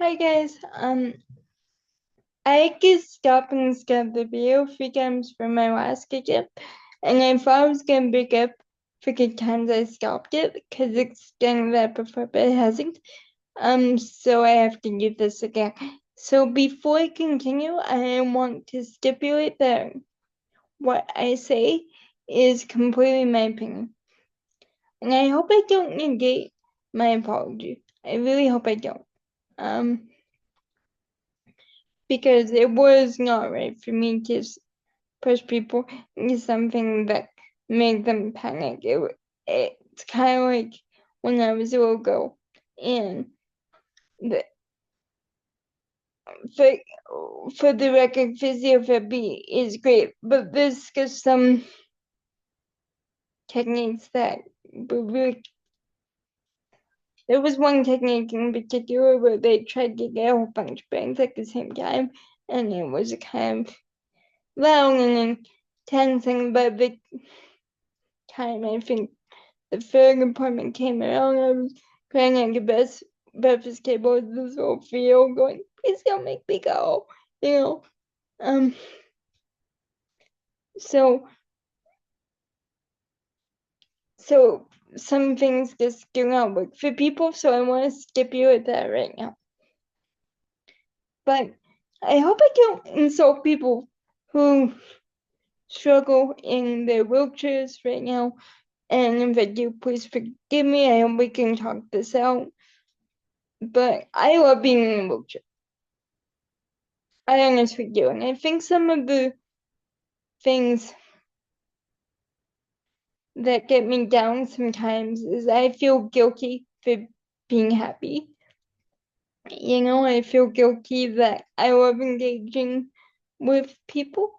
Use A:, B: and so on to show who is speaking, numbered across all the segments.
A: Hi guys, I keep stopping and skip the video 3 times for my last skip, and I thought I was gonna pick up for the times I stopped it because it's getting that before, but it hasn't. So I have to do this again. So before I continue, I want to stipulate that what I say is completely my opinion, and I hope I don't negate my apology. I really hope I don't. Because it was not right for me to push people into something that made them panic. It's kind of like when I was a little girl, and the, for, for the record, physiotherapy is great, but there's just some techniques that were really. There was one technique in particular where they tried to get a whole bunch of brains at the same time, and it was kind of loud and intensing, but the time I think the third appointment came around, I was crying at the breakfast table with this little feel going, please don't make me go, you know. Um so so some things just do not work for people, so I want to stipulate that right now. But I hope I don't insult people who struggle in their wheelchairs right now. And if I do, please forgive me. I hope we can talk this out. But I love being in a wheelchair. I honestly do. And I think some of the things that get me down sometimes is I feel guilty for being happy. I feel guilty that I love engaging with people,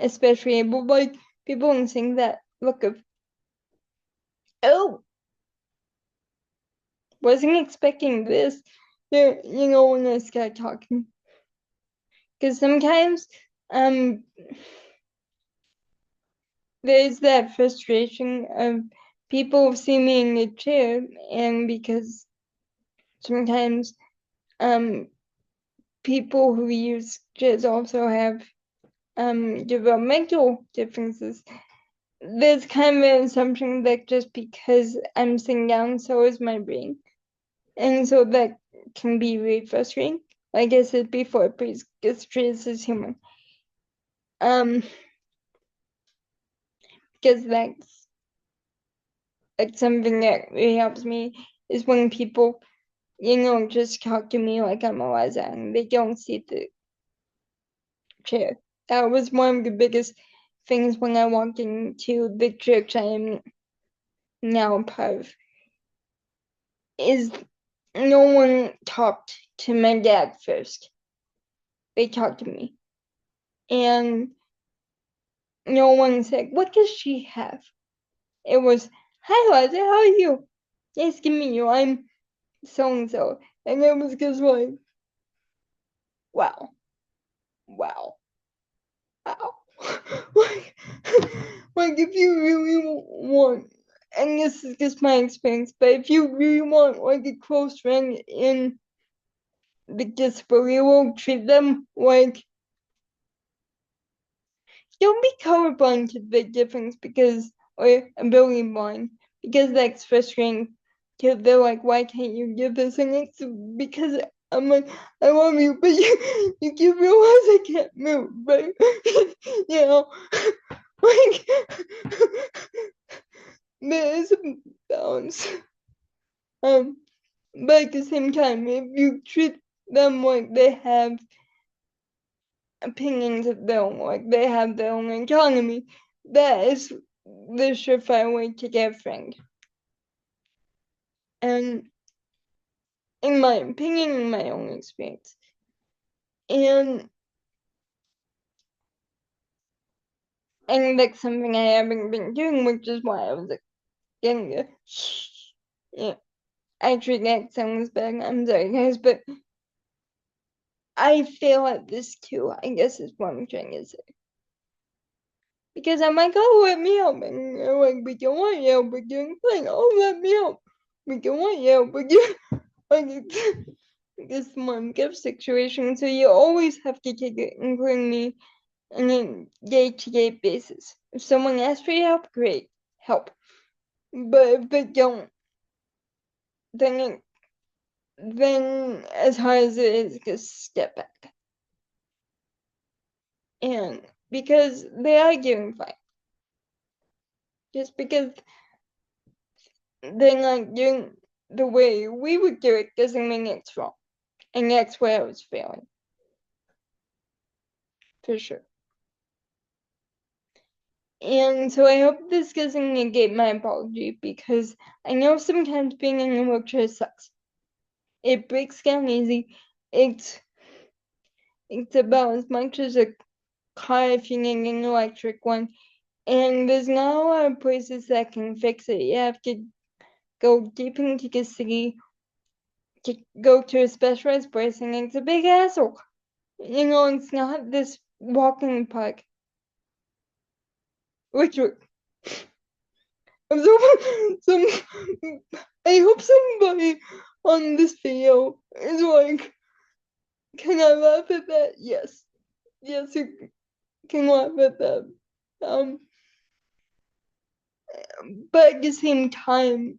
A: especially able-bodied people, and seeing that look of, oh, wasn't expecting this. When I start talking. Because sometimes there's that frustration of people see me in the chair, and because sometimes people who use chairs also have developmental differences. There's kind of an assumption that just because I'm sitting down, so is my brain, and so that can be really frustrating. Like I said before, please get chairs is human. Because that's something that really helps me is when people just talk to me like I'm Eliza and they don't see the chair. That was one of the biggest things when I walked into the church I am now a part of, is no one talked to my dad first. They talked to me. And no one said, what does she have? It was, hi Eliza, how are you? Nice to meet you. I'm so-and-so. And it was just like, wow. Wow. Wow. like, like if you really want, and this is just my experience, but if you really want like a close friend in the disability world, treat them like, don't be colorblind to the difference because, or ability blind, because that's frustrating. Because they're like, why can't you give this? And it's because I'm like, I love you, but you do realize I can't move, right? Like, there is a balance. But at the same time, if you treat them like they have opinions of their own, like they have their own autonomy, that is the surefire way to get a friend. And in my opinion, in my own experience. And that's something I haven't been doing, which is why I was getting the yeah. Actually, that sounds bad. I'm sorry, guys, but I fail at this too, I guess is what I'm trying to say. Because I'm like, oh, let me help. And they're like, we don't want you help. We're doing fine. Oh, let me help. We don't want you help. We're doing like, this one gift situation, so you always have to take it, including me, on a day-to-day basis. If someone asks for your help, great, help. But if they don't, then as hard as it is, just step back. And because they are doing fine. Just because they're not doing the way we would do it doesn't mean it's wrong. And that's where I was failing. For sure. And so I hope this doesn't negate my apology, because I know sometimes being in a wheelchair sucks. It breaks down easy. It's about as much as a car if you need an electric one. And there's not a lot of places that can fix it. You have to go deep into the city to go to a specialized place, and it's a big hassle. It's not this walking park. Which I'm so I hope somebody on this video is like, can I laugh at that? Yes. Yes, you can laugh at that. But at the same time,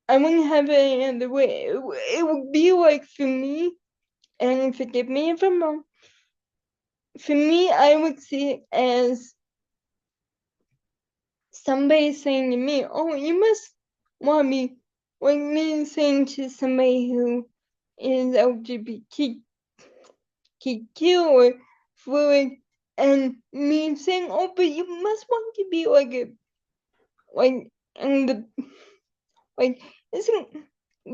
A: I wouldn't have it any other way. It would be like, for me, and forgive me if I'm wrong, for me, I would see it as somebody saying to me, oh, you must want me, like me saying to somebody who is LGBTQ or fluid, and me saying, oh, but you must want to be like a, like, and the, like, isn't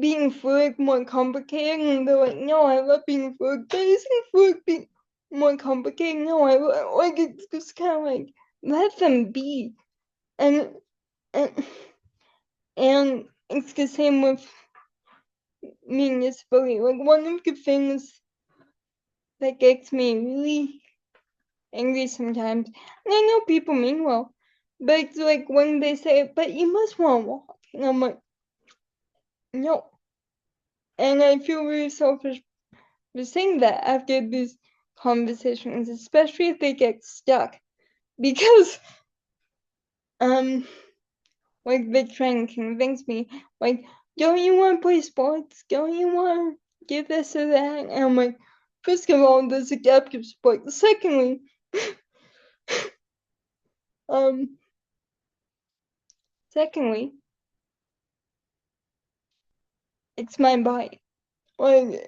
A: being fluid more complicated? And they're like, no, I love being fluid, but isn't fluid being more complicated? No, like, it's just kind of like, let them be. And, and, and it's the same with me and disability. Like, one of the things that gets me really angry sometimes, and I know people mean well, but it's like when they say, but you must want to walk, and I'm like, no. And I feel really selfish for saying that after these conversations, especially if they get stuck, because like they try and convince me, like, don't you want to play sports? Don't you want to do this or that? And I'm like, first of all, there's a gap of sport. Secondly, um, secondly, it's my body. Like,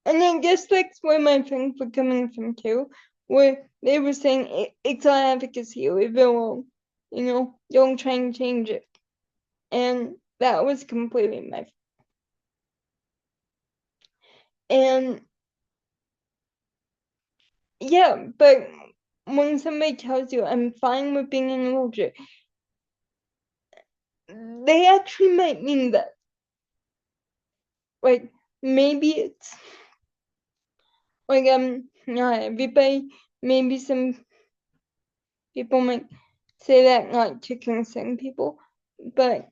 A: and I guess that's where my friends were coming from too, where they were saying it's our advocacy, leave it alone. Don't try and change it. And that was completely my fault. And yeah, but when somebody tells you I'm fine with being in a wheelchair, they actually might mean that. Like, maybe it's like not everybody, maybe some people might say that not to concern people, but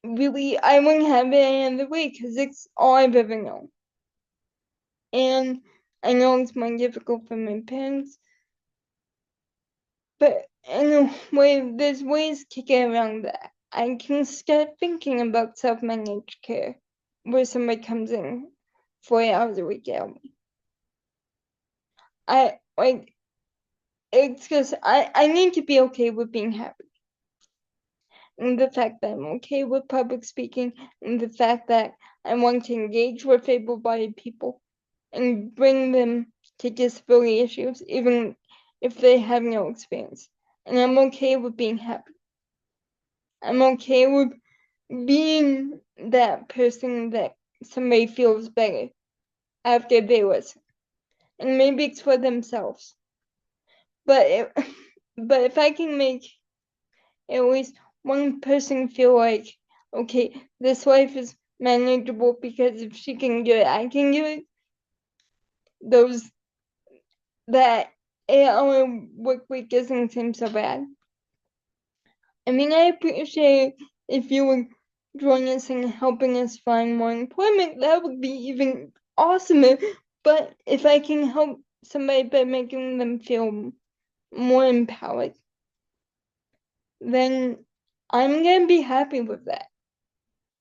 A: really, I wouldn't have it any other way, because it's all I've ever known. And I know it's more difficult for my parents, but in a way, there's ways to get around that. I can start thinking about self-managed care, where somebody comes in 4 hours a week to help me. I like it's just I need to be okay with being happy. And the fact that I'm okay with public speaking, and the fact that I want to engage with able-bodied people and bring them to disability issues, even if they have no experience. And I'm okay with being happy. I'm okay with being that person that somebody feels better after they listen. And maybe it's for themselves. But if I can make at least one person feel like, okay, this life is manageable because if she can do it, I can do it. That 8-hour work week doesn't seem so bad. I mean, I appreciate if you would join us in helping us find more employment, that would be even awesomer. But if I can help somebody by making them feel more empowered, then I'm gonna be happy with that.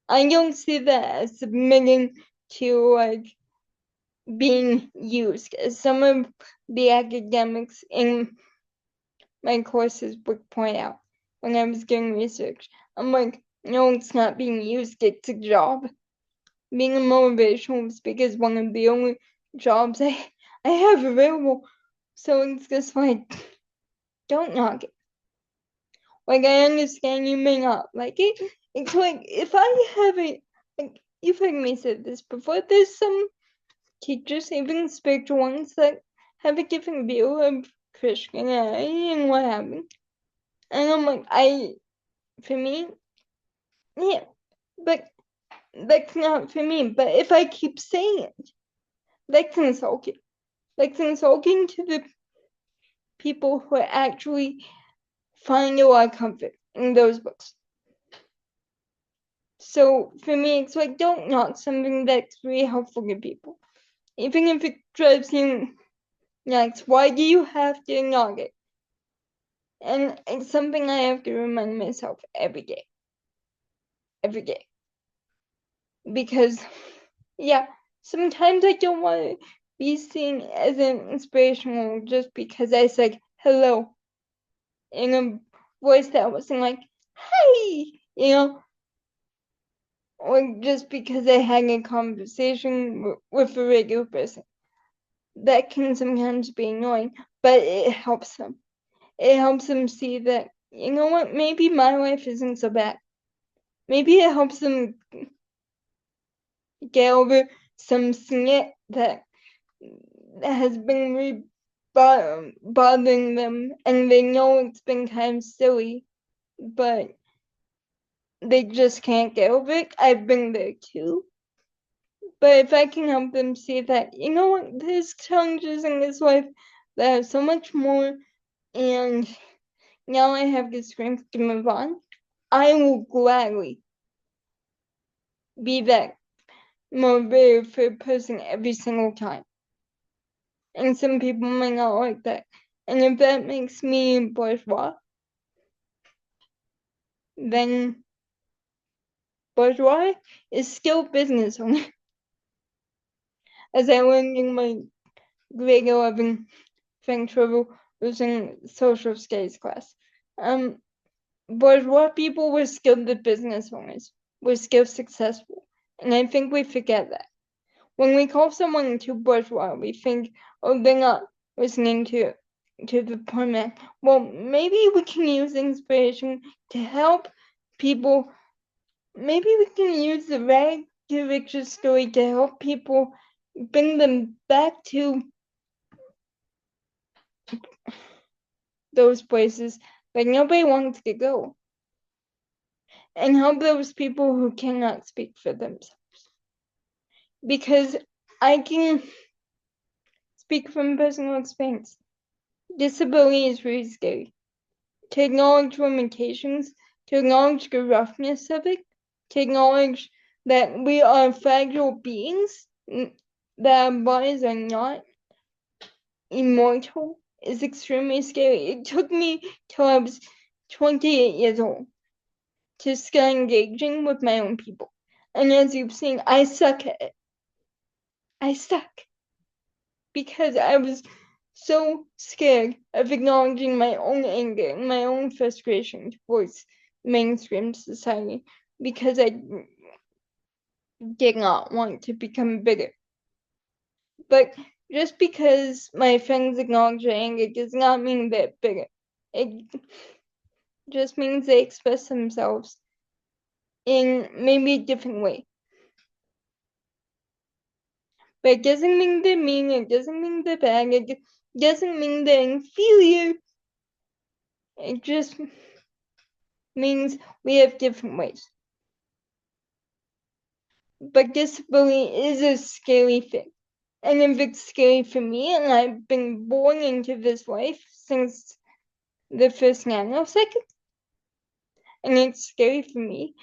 A: I don't see that as submitting to like being used, as some of the academics in my courses would point out when I was doing research. I'm like, no, it's not being used, it's a job. Being a motivational speaker is one of the only jobs I have available. So it's just like, don't knock it. Like, I understand you may not like it. It's like, if I haven't, like, you've heard me say this before, there's some teachers, even spiritual ones, that have a different view of Christianity and what happened. And I'm like, for me, yeah, but that's not for me. But if I keep saying it, that's insulting. That's insulting to the people who actually find a lot of comfort in those books. So for me, it's like, don't knock something that's really helpful to people. Even if it drives you nuts, why do you have to knock it? And it's something I have to remind myself every day. Every day. Because, yeah, sometimes I don't want to be seen as an inspirational just because I said hello in a voice that wasn't like, hey, or just because I had a conversation with a regular person. That can sometimes be annoying, but it helps them. It helps them see that, you know what, maybe my life isn't so bad. Maybe it helps them get over some snit that has been bothering them, and they know it's been kind of silly, but they just can't get over it. I've been there too. But if I can help them see that, you know what, there's challenges in this life that are so much more, and now I have the strength to move on, I will gladly be that motivated for a person every single time. And some people might not like that. And if that makes me bourgeois, then bourgeois is still business owner. As I learned in my grade 11 French Revolution social studies class. Bourgeois people were still the business owners, were still successful. And I think we forget that. When we call someone too bourgeois, we think, oh, they're not listening to the poor man. Well, maybe we can use inspiration to help people. Maybe we can use the rag to riches story to help people bring them back to those places that nobody wants to go, and help those people who cannot speak for themselves. Because I can speak from personal experience. Disability is really scary. To acknowledge limitations, to acknowledge the roughness of it, to acknowledge that we are fragile beings, that our bodies are not immortal, is extremely scary. It took me till I was 28 years old to start engaging with my own people. And as you've seen, I suck at it. I suck. Because I was so scared of acknowledging my own anger and my own frustration towards mainstream society, because I did not want to become bitter. But just because my friends acknowledge their anger does not mean they're bitter. It just means they express themselves in maybe a different way. But it doesn't mean they're mean, it doesn't mean they're bad, it doesn't mean they're inferior. It just means we have different ways. But disability is a scary thing. And if it's scary for me, and I've been born into this life since the first nanosecond, and it's scary for me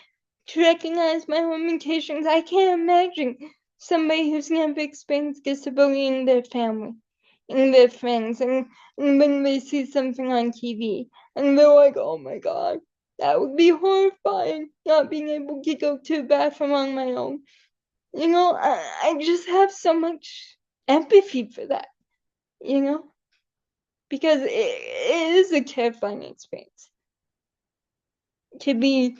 A: to recognize my limitations. I can't imagine somebody who's never experienced disability in their family, in their friends, and when they see something on TV, and they're like, oh my God, that would be horrifying, not being able to go to the bathroom on my own. You know, I just have so much empathy for that, you know, because it is a terrifying experience to be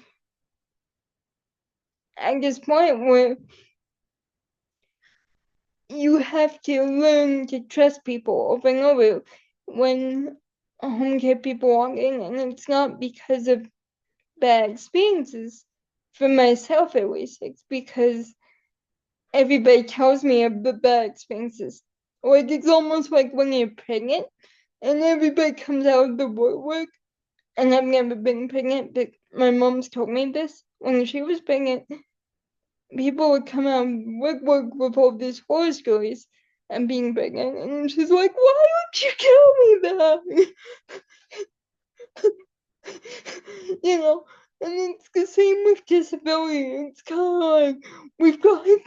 A: at this point where you have to learn to trust people over and over when home care people walk in, and it's not because of bad experiences for myself at least, it's because everybody tells me of the bad experiences. Like, it's almost like when you're pregnant and everybody comes out of the woodwork, and I've never been pregnant, but my mom's told me this. When she was pregnant, people would come out of woodwork with all these horror stories and being pregnant, and she's like, why would you tell me that? You know, and it's the same with disability. It's kind of like we've got to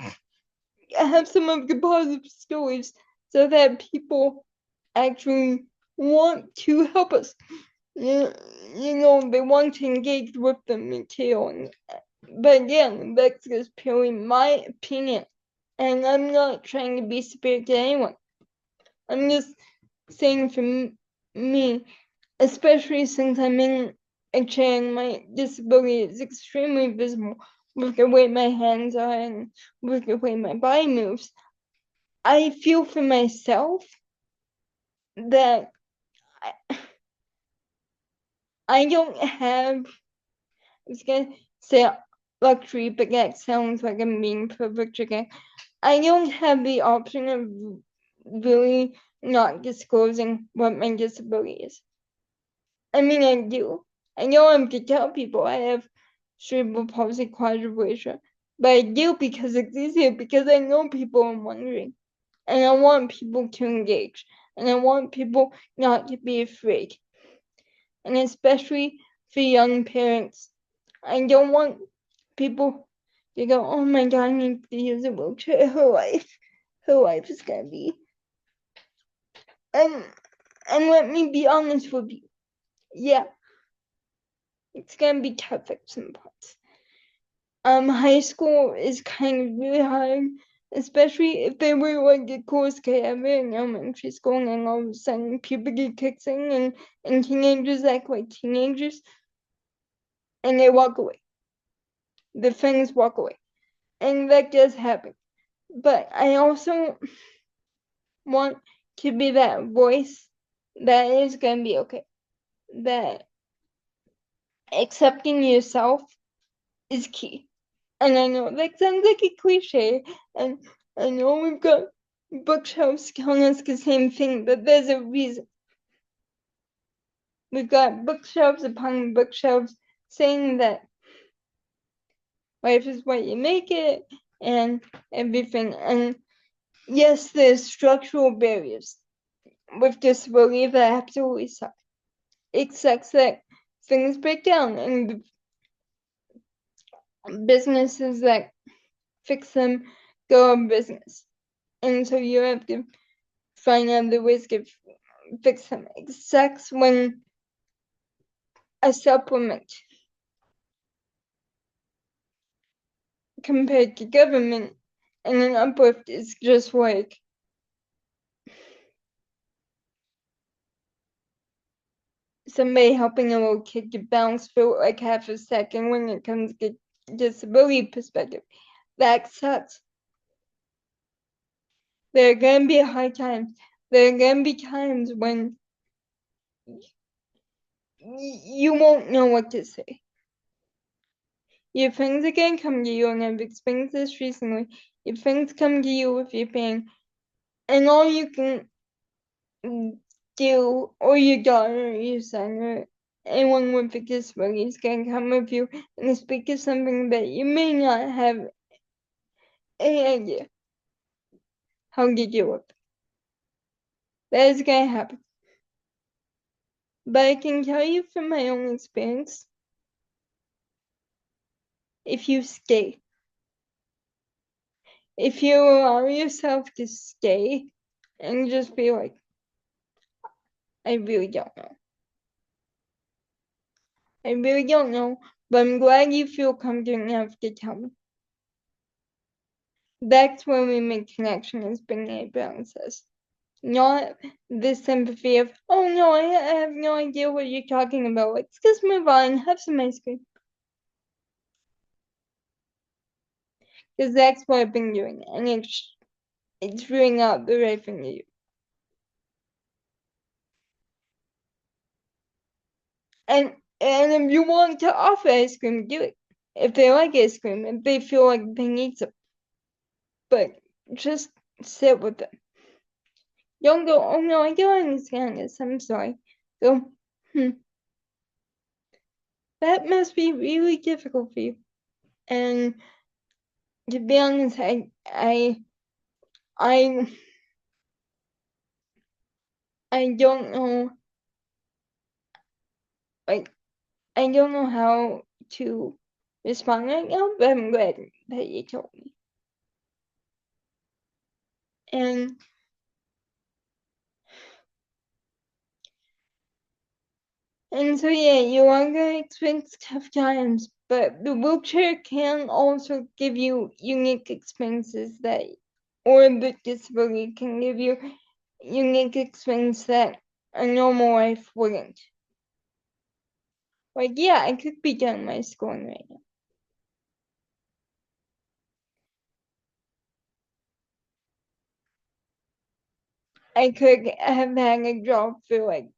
A: have some of the positive stories so that people actually want to help us. You know, they want to engage with them too. But again, that's just purely my opinion. And I'm not trying to be superior to anyone. I'm just saying for me, especially since I'm in a chair and my disability is extremely visible with the way my hands are and with the way my body moves, I feel for myself that I don't have, I was gonna say luxury, but that sounds like I'm being privileged again. I don't have the option of really not disclosing what my disability is. I mean, I do. I know I'm to tell people I have cerebral palsy quadriplegia, but I do because it's easier, because I know people are wondering. And I want people to engage. And I want people not to be afraid. And especially for young parents. I don't want people to go, oh my God, I need to use a wheelchair. Her life is gonna be. And let me be honest with you. Yeah, it's gonna be tough at some parts. High school is kind of really hard, especially if they were like the coolest kid ever in elementary school, and then all of a sudden puberty kicks in, and teenagers act like teenagers, and they walk away. The friends walk away, and that does happen. But I also want to be that voice that is gonna be okay. That accepting yourself is key. And I know that sounds like a cliche, and I know we've got bookshelves telling us the same thing, but there's a reason. We've got bookshelves upon bookshelves saying that life is what you make it and everything. And yes, there's structural barriers with disability that absolutely suck. It sucks that things break down and businesses that fix them go out of business. And so you have to find other ways to fix them. It sucks when a supplement compared to government and an uplift is just like somebody helping a little kid to bounce for like half a second when it comes to disability perspective. That sucks. There are gonna be hard times. There are gonna be times when you won't know what to say. Your friends are gonna come to you, and I've experienced this recently. Your friends come to you with your pain, and all you can do, or your daughter, or your son, or anyone with a disability is gonna come with you and speak of something that you may not have any idea how to deal with. That is gonna happen. But I can tell you from my own experience, if you stay. If you allow yourself to stay and just be like, I really don't know. I really don't know, but I'm glad you feel comfortable enough to tell me. That's where we make connection, as Brene Brown says. Not the sympathy of, oh no, I have no idea what you're talking about. Let's just move on, have some ice cream. Because that's what I've been doing, and it's really not the right thing to do. And if you want to offer ice cream, do it. If they like ice cream, if they feel like they need some. But just sit with them. Don't go, oh no, I don't understand this, I'm sorry. Go, that must be really difficult for you. And to be honest, I don't know, like, I don't know how to respond right now, but I'm glad that you told me. And so yeah, you are gonna experience tough times, but the wheelchair can also give you unique experiences or the disability can give you unique experience that a normal life wouldn't. Like, yeah, I could be done my schooling right now. I could have had a job for like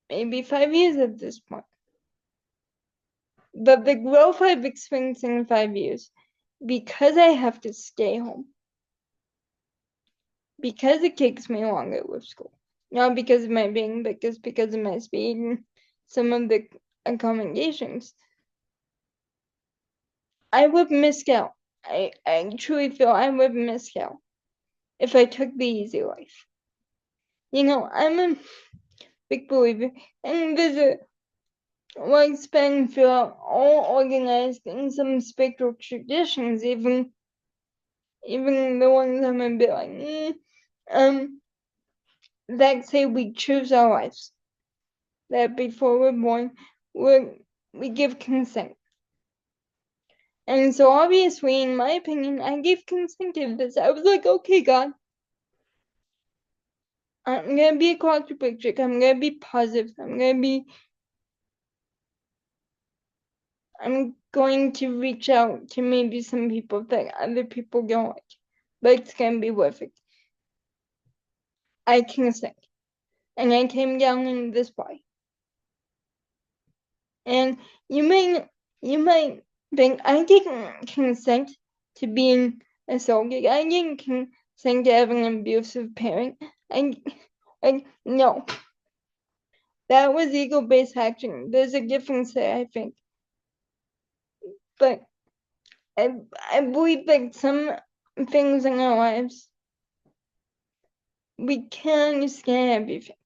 A: maybe 5 years at this point. But the growth I've experienced in 5 years, because I have to stay home, because it takes me longer with school, not because of my being, but just because of my speed and some of the accommodations, I would miss out. I truly feel I would miss out if I took the easy life. You know, I'm a big believer in visit lifespan feel all organized in some spectral traditions, even the ones I'm a bit like, that say we choose our lives. That before we're born, we give consent. And so obviously, in my opinion, I gave consent to this. I was like, okay, God, I'm gonna be quadriplegic. I'm gonna be positive. I'm going to reach out to maybe some people that other people don't like, but it's gonna be worth it. I consent, and I came down in this way. And you might think I didn't consent to being assaulted. I didn't consent to having an abusive parent. No, that was ego-based action. There's a difference there, I think. But I believe that some things in our lives we can't understand everything.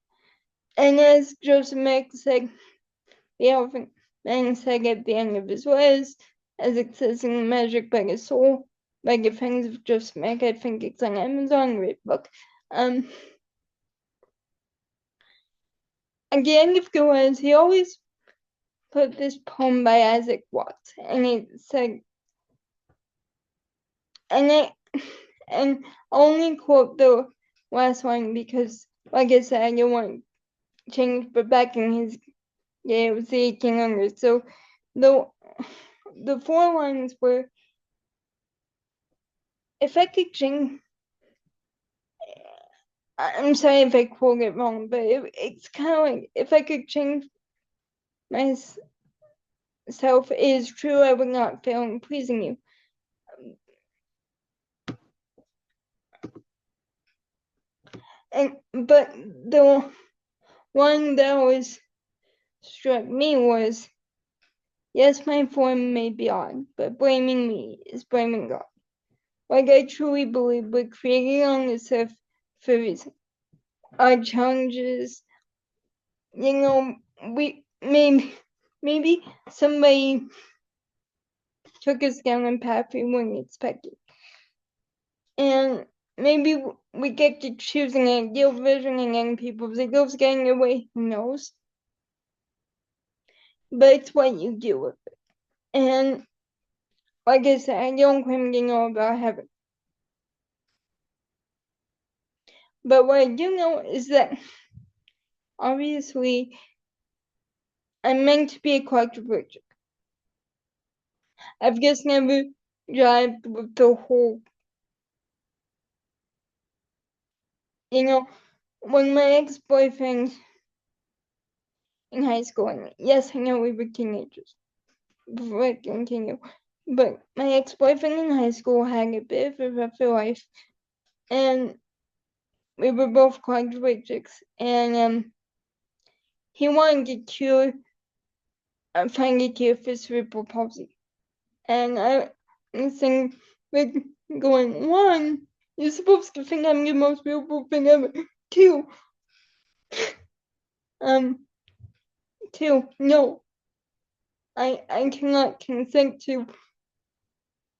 A: And as Joseph Mack said, the elephant man said at the end of his words, as it says in Magic by the Soul, by the Fangs of Joseph Mack, I think it's on Amazon, great book. At the end of the words, he always put this poem by Isaac Watts, and it said, and I'll only quote the last line because, like I said, I don't want to change, but back in his day, it was the 1800s. So the 4 lines were, if I could change, I'm sorry if I quote it wrong, but it's kind of like, if I could change myself, it is true I would not fail in pleasing you. But the one that always struck me was, yes, my form may be odd, but blaming me is blaming God. Like, I truly believe we're created on this earth for a reason. Our challenges, we maybe somebody took us down a path we weren't expecting. And maybe we get to choose an ideal vision in young people. If it goes getting your way, who knows? But it's what you do with it. And like I said, I don't claim to know about heaven. But what I do know is that obviously I'm meant to be a quadriplegic. I've just never jived with the whole, when my ex-boyfriend in high school, and yes, I know we were teenagers before I continue, but my ex-boyfriend in high school had a bit of a rougher life, and we were both quadriplegics, and he wanted to cure, find a cure for cerebral palsy. And I was saying, like, going, one, you're supposed to think I'm the most beautiful thing ever. Two, no, I cannot consent to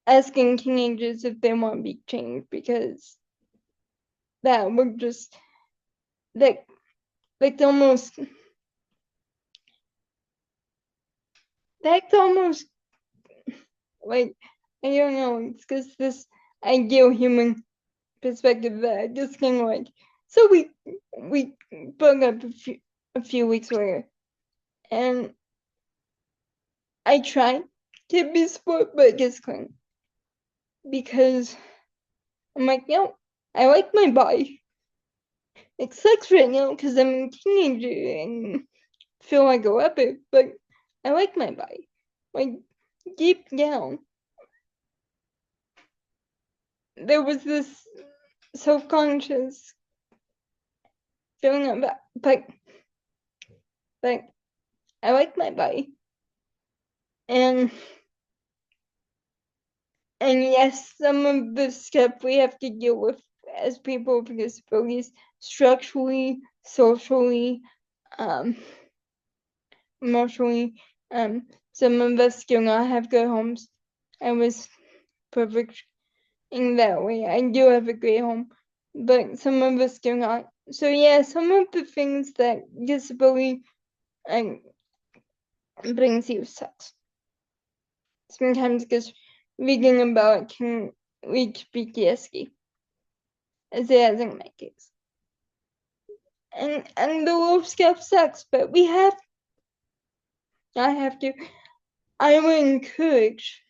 A: asking teenagers if they want to be changed, because that would just, that's almost like, I don't know, it's just this ideal human perspective that I just kind of like. So we broke up a few weeks later, and I tried to be sport, but just couldn't, because I'm like, no, I like my body. It sucks right now because I'm a teenager and feel like a leopard, but I like my body. Like, deep down, there was this self-conscious feeling about, but I like my body. And yes, some of the stuff we have to deal with as people with disabilities, structurally, socially, emotionally. Some of us do not have good homes. I was perfect in that way. I do have a great home, but some of us do not. So yeah, some of the things that disability brings you sucks. Sometimes just reading about it can lead to PTSD, as it has in my case. And the wolf stuff sucks, but I would encourage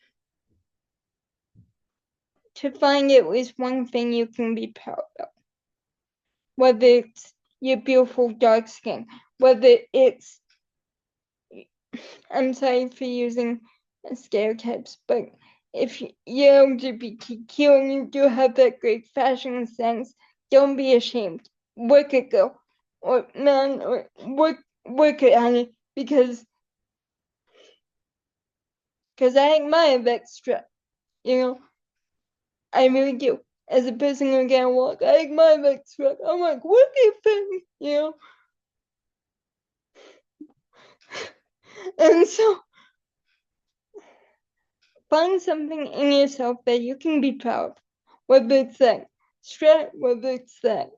A: to find at least one thing you can be proud of. Whether it's your beautiful dark skin, whether it's, I'm sorry for using stereotypes, but if you're LGBTQ and you do have that great fashion sense, don't be ashamed. Work it, girl, or man, or work it, honey, because I admire that strut, I really do. As a person who can't walk, I admire that strut. I'm like, what do you think, And so, find something in yourself that you can be proud of. Whether it's that strut, whether it's that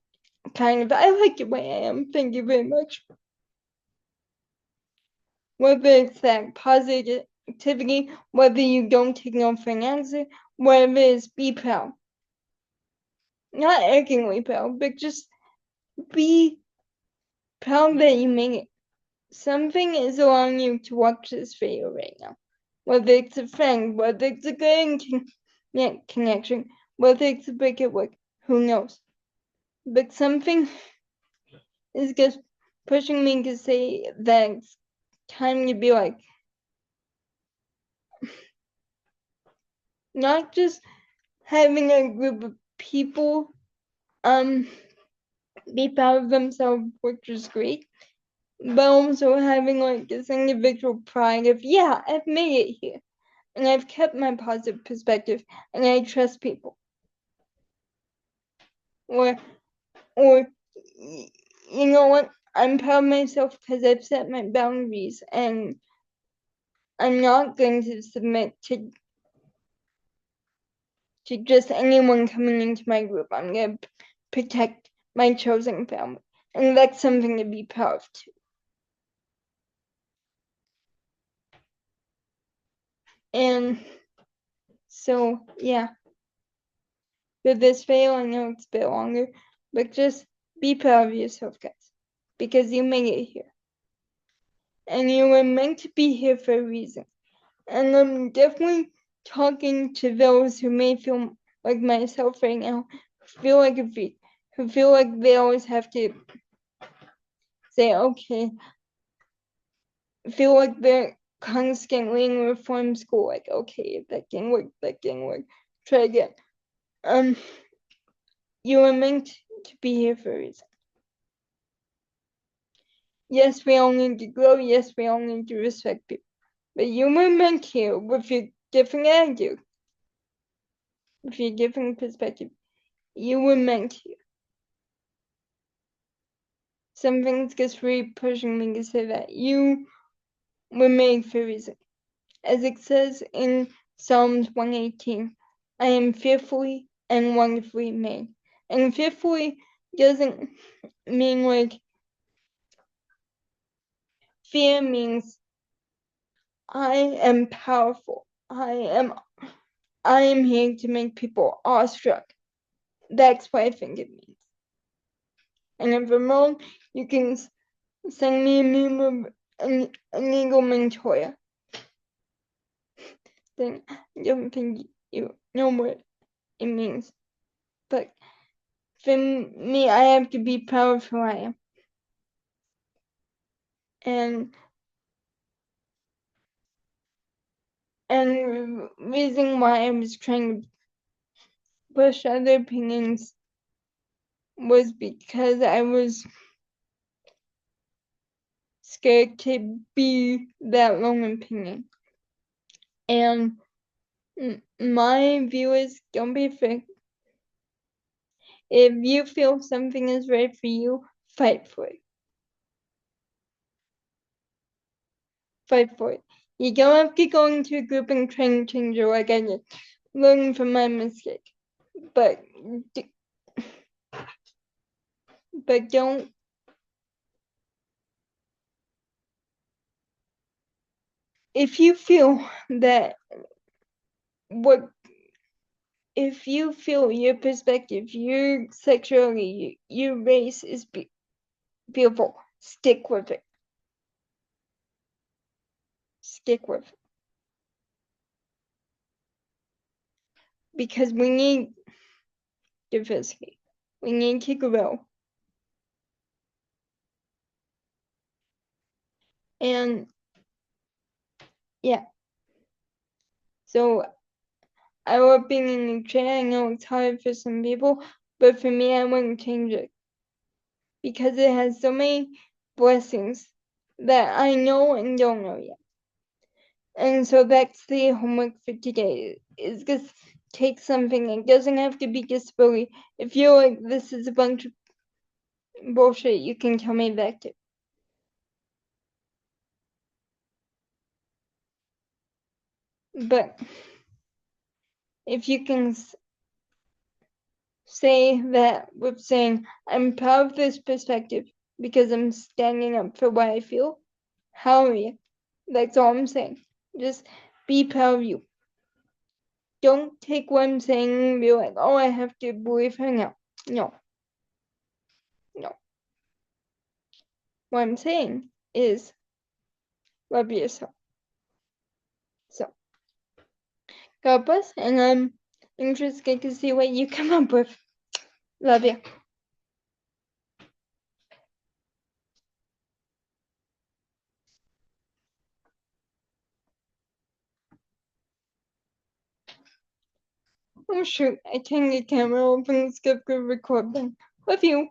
A: kind of, I like the way I am, thank you very much. Whether it's that positivity, whether you don't take no for an answer, whatever it is, be proud. Not arrogantly proud, but just be proud that you made it. Something is allowing you to watch this video right now. Whether it's a friend, whether it's a good connection, whether it's a break at work, who knows? But something is just pushing me to say that it's time to be like, not just having a group of people be proud of themselves, which is great, but also having like this individual pride of, yeah, I've made it here, and I've kept my positive perspective, and I trust people. Or you know what? I'm proud of myself because I've set my boundaries, and I'm not going to submit to to just anyone coming into my group. I'm going to protect my chosen family. And that's something to be proud of too. And so, yeah. For this video, I know it's a bit longer, but just be proud of yourself, guys. Because you made it here. And you were meant to be here for a reason. And I'm definitely talking to those who may feel like myself right now, who feel like they always have to say, okay, feel like they're constantly in reform school, like, okay, that didn't work, try again. You were meant to be here for a reason. Yes, we all need to grow, yes, we all need to respect people. But you were meant here with your different attitude, with your different perspective. You were meant here. Something's just really pushing me to say that you were made for a reason. As it says in Psalms 118, I am fearfully and wonderfully made. And fearfully doesn't mean like fear means I am powerful. I am here to make people awestruck. That's what I think it means. And if I'm wrong, you can send me a meme of an Eagle Montoya. Then I don't think you know what it means. But for me, I have to be proud of who I am. And the reason why I was trying to push other opinions was because I was scared to be that wrong opinion. And my view is, don't be afraid. If you feel something is right for you, fight for it. Fight for it. You don't have to go into a group and try and change it like I did. Learn from my mistake. But don't if you feel that if you feel your perspective, your sexuality, your race is beautiful, stick with it. Stick with it. Because we need diversity. We need to grow. And yeah. So I love being in the chair. I know it's hard for some people, but for me, I wouldn't change it. Because it has so many blessings that I know and don't know yet. And so that's the homework for today, is just take something. It doesn't have to be disability. If you're like, this is a bunch of bullshit, you can tell me that too. But if you can say that with saying, I'm proud of this perspective because I'm standing up for what I feel, hallelujah. That's all I'm saying. Just be proud of you. Don't take what I'm saying and be like, oh, I have to believe her now. No. No. What I'm saying is love yourself. So, God bless, and I'm interested to see what you come up with. Love you. Oh shoot, I turned the camera off and skipped the recording. Love you.